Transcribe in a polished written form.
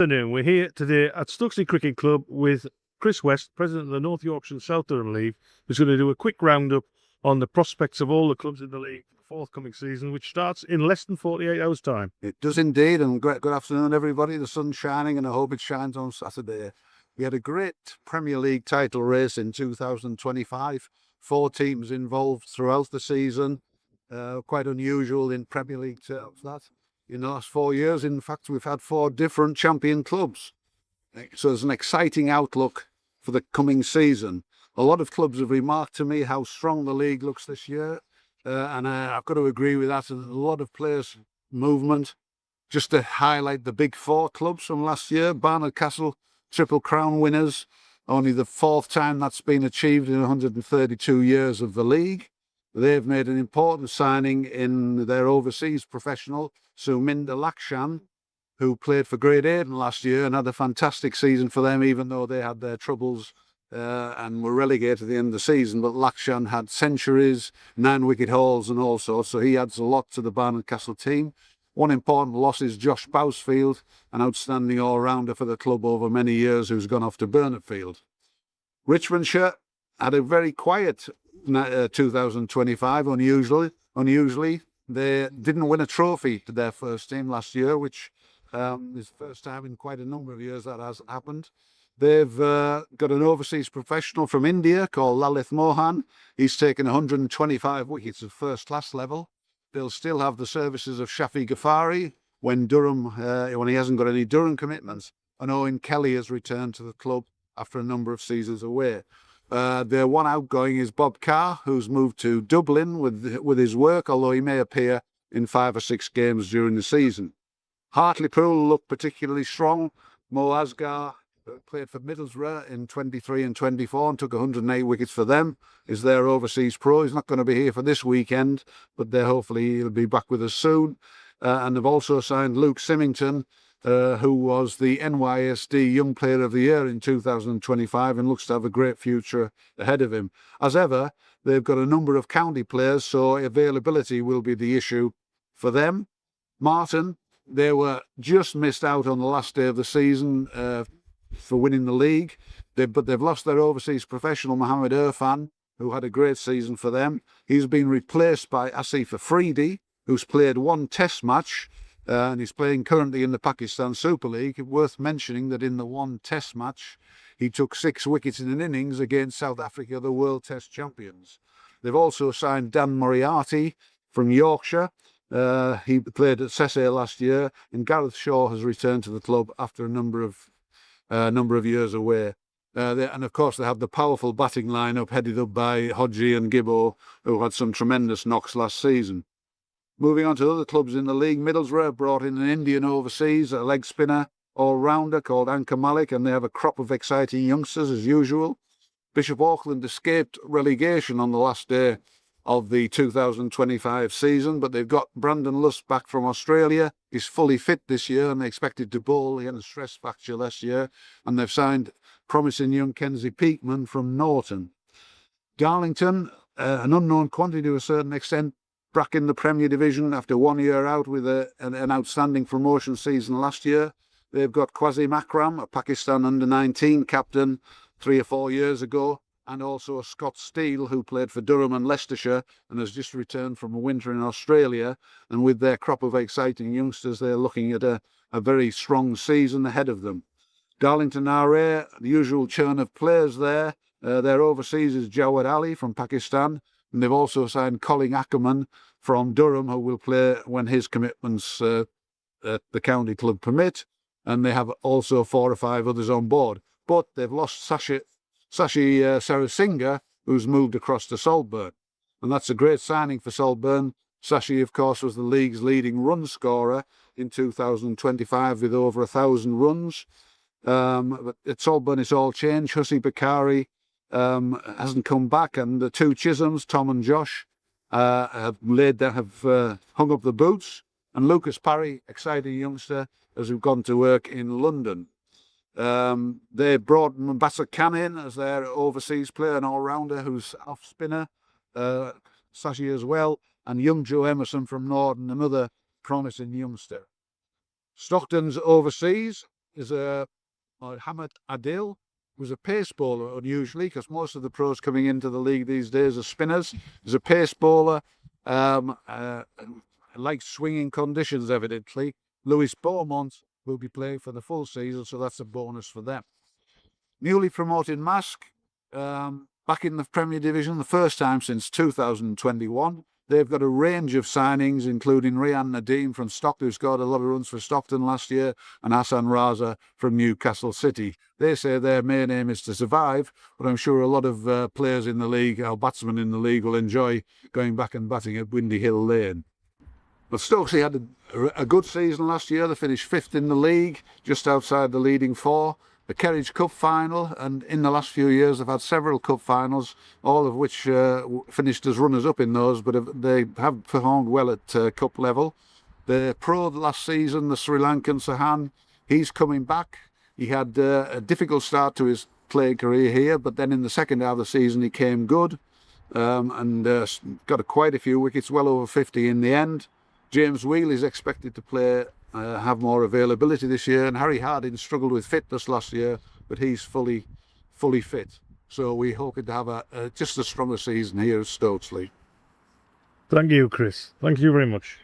Afternoon. We're here today at Stuxley Cricket Club with Chris West, President of the North Yorkshire and South Durham League, who's going to do a quick roundup on the prospects of all the clubs in the league for the forthcoming season, which starts in less than 48 hours' time. It does indeed, and good afternoon, everybody. The sun's shining, and I hope it shines on Saturday. We had a great Premier League title race in 2025. 4 teams involved throughout the season. Quite unusual in Premier League terms, that. In the last 4 years, in fact, we've had 4 different champion clubs. So there's an exciting outlook for the coming season. A lot of clubs have remarked to me how strong the league looks this year. And I've got to agree with that. There's a lot of players' movement. Just to highlight the big 4 clubs from last year, Barnard Castle, Triple Crown winners. Only the 4th time that's been achieved in 132 years of the league. They've made an important signing in their overseas professional, Suminda Lakshan, who played for Great Ayton last year and had a fantastic season for them, even though they had their troubles and were relegated at the end of the season. But Lakshan had centuries, 9-wicket hauls and all sorts, so he adds a lot to the Barnard Castle team. One important loss is Josh Bousfield, an outstanding all-rounder for the club over many years, who's gone off to Burnetfield. Richmondshire had a very quiet 2025, unusually. They didn't win a trophy to their first team last year, which is the first time in quite a number of years that has happened. They've got an overseas professional from India called Lalith Mohan. He's taken 125 wickets at first-class level. They'll still have the services of Shafi Ghaffari when he hasn't got any Durham commitments. And Owen Kelly has returned to the club after a number of seasons away. Their one outgoing is Bob Carr, who's moved to Dublin with his work, although he may appear in 5 or 6 games during the season. Hartlepool look particularly strong. Mo Asghar played for Middlesbrough in 23 and 24 and took 108 wickets for them. Is their overseas pro. He's not going to be here for this weekend, but hopefully he'll be back with us soon. And they've also signed Luke Symington, who was the NYSD Young Player of the Year in 2025 and looks to have a great future ahead of him. As ever, they've got a number of county players, so availability will be the issue for them. Martin, they were just missed out on the last day of the season for winning the league, but they've lost their overseas professional, Mohammed Irfan, who had a great season for them. He's been replaced by Asif Afridi, who's played 1 test match, and he's playing currently in the Pakistan Super League. Worth mentioning that in the 1 test match, he took 6 wickets in an innings against South Africa, the World Test Champions. They've also signed Dan Moriarty from Yorkshire. He played at Sesse last year, and Gareth Shaw has returned to the club after a number of years away. And of course, they have the powerful batting lineup headed up by Hodgie and Gibbo, who had some tremendous knocks last season. Moving on to other clubs in the league, Middlesbrough brought in an Indian overseas, a leg spinner, all-rounder called Ankar Malik, and they have a crop of exciting youngsters as usual. Bishop Auckland escaped relegation on the last day of the 2025 season, but they've got Brandon Lust back from Australia. He's fully fit this year and they expected to bowl. He had a stress fracture last year, and they've signed promising young Kenzie Peakman from Norton. Darlington, an unknown quantity to a certain extent, back in the Premier Division after 1 year out with an outstanding promotion season last year. They've got Qasim Akram, a Pakistan under-19 captain 3 or 4 years ago, and also Scott Steele, who played for Durham and Leicestershire and has just returned from a winter in Australia. And with their crop of exciting youngsters, they're looking at a very strong season ahead of them. Darlington RA, the usual churn of players there. Their overseas is Jawad Ali from Pakistan. And they've also signed Colin Ackerman from Durham, who will play when his commitments at the county club permit. And they have also 4 or 5 others on board. But they've lost Sashi Sarasinghe, who's moved across to Saltburn. And that's a great signing for Saltburn. Sashi, of course, was the league's leading run scorer in 2025 with over 1,000 runs. But at Saltburn, it's all changed. Hussey Bakari hasn't come back, and the 2 Chisholms, Tom and Josh, have hung up the boots. And Lucas Parry, exciting youngster, has gone to work in London. They brought Mbassa Khan in as their overseas player, an all-rounder who's off-spinner, Sashi as well, and young Joe Emerson from Norton, another promising youngster. Stockton's overseas, is Hamid Adil, who's a pace bowler unusually, because most of the pros coming into the league these days are spinners. He's a pace bowler, likes swinging conditions evidently. Lewis Beaumont will be playing for the full season, so that's a bonus for them. Newly promoted Mask, back in the Premier Division, the first time since 2021. They've got a range of signings, including Rian Nadeem from Stockton, who scored a lot of runs for Stockton last year, and Hassan Raza from Newcastle City. They say their main aim is to survive, but I'm sure a lot of players in the league, or batsmen in the league, will enjoy going back and batting at Windy Hill Lane. But Stokesy had a good season last year. They finished fifth in the league, just outside the leading four. The Kerridge Cup final, and in the last few years they've had several cup finals, all of which finished as runners-up in those, but they have performed well at cup level. The pro last season, the Sri Lankan Sahan, he's coming back. He had a difficult start to his playing career here, but then in the second half of the season he came good, and got quite a few wickets, well over 50 in the end. James Wheel is expected to play, have more availability this year, and Harry Harding struggled with fitness last year, but he's fully fit. So we hope to have just a stronger season here at Stokesley. Thank you, Chris. Thank you very much.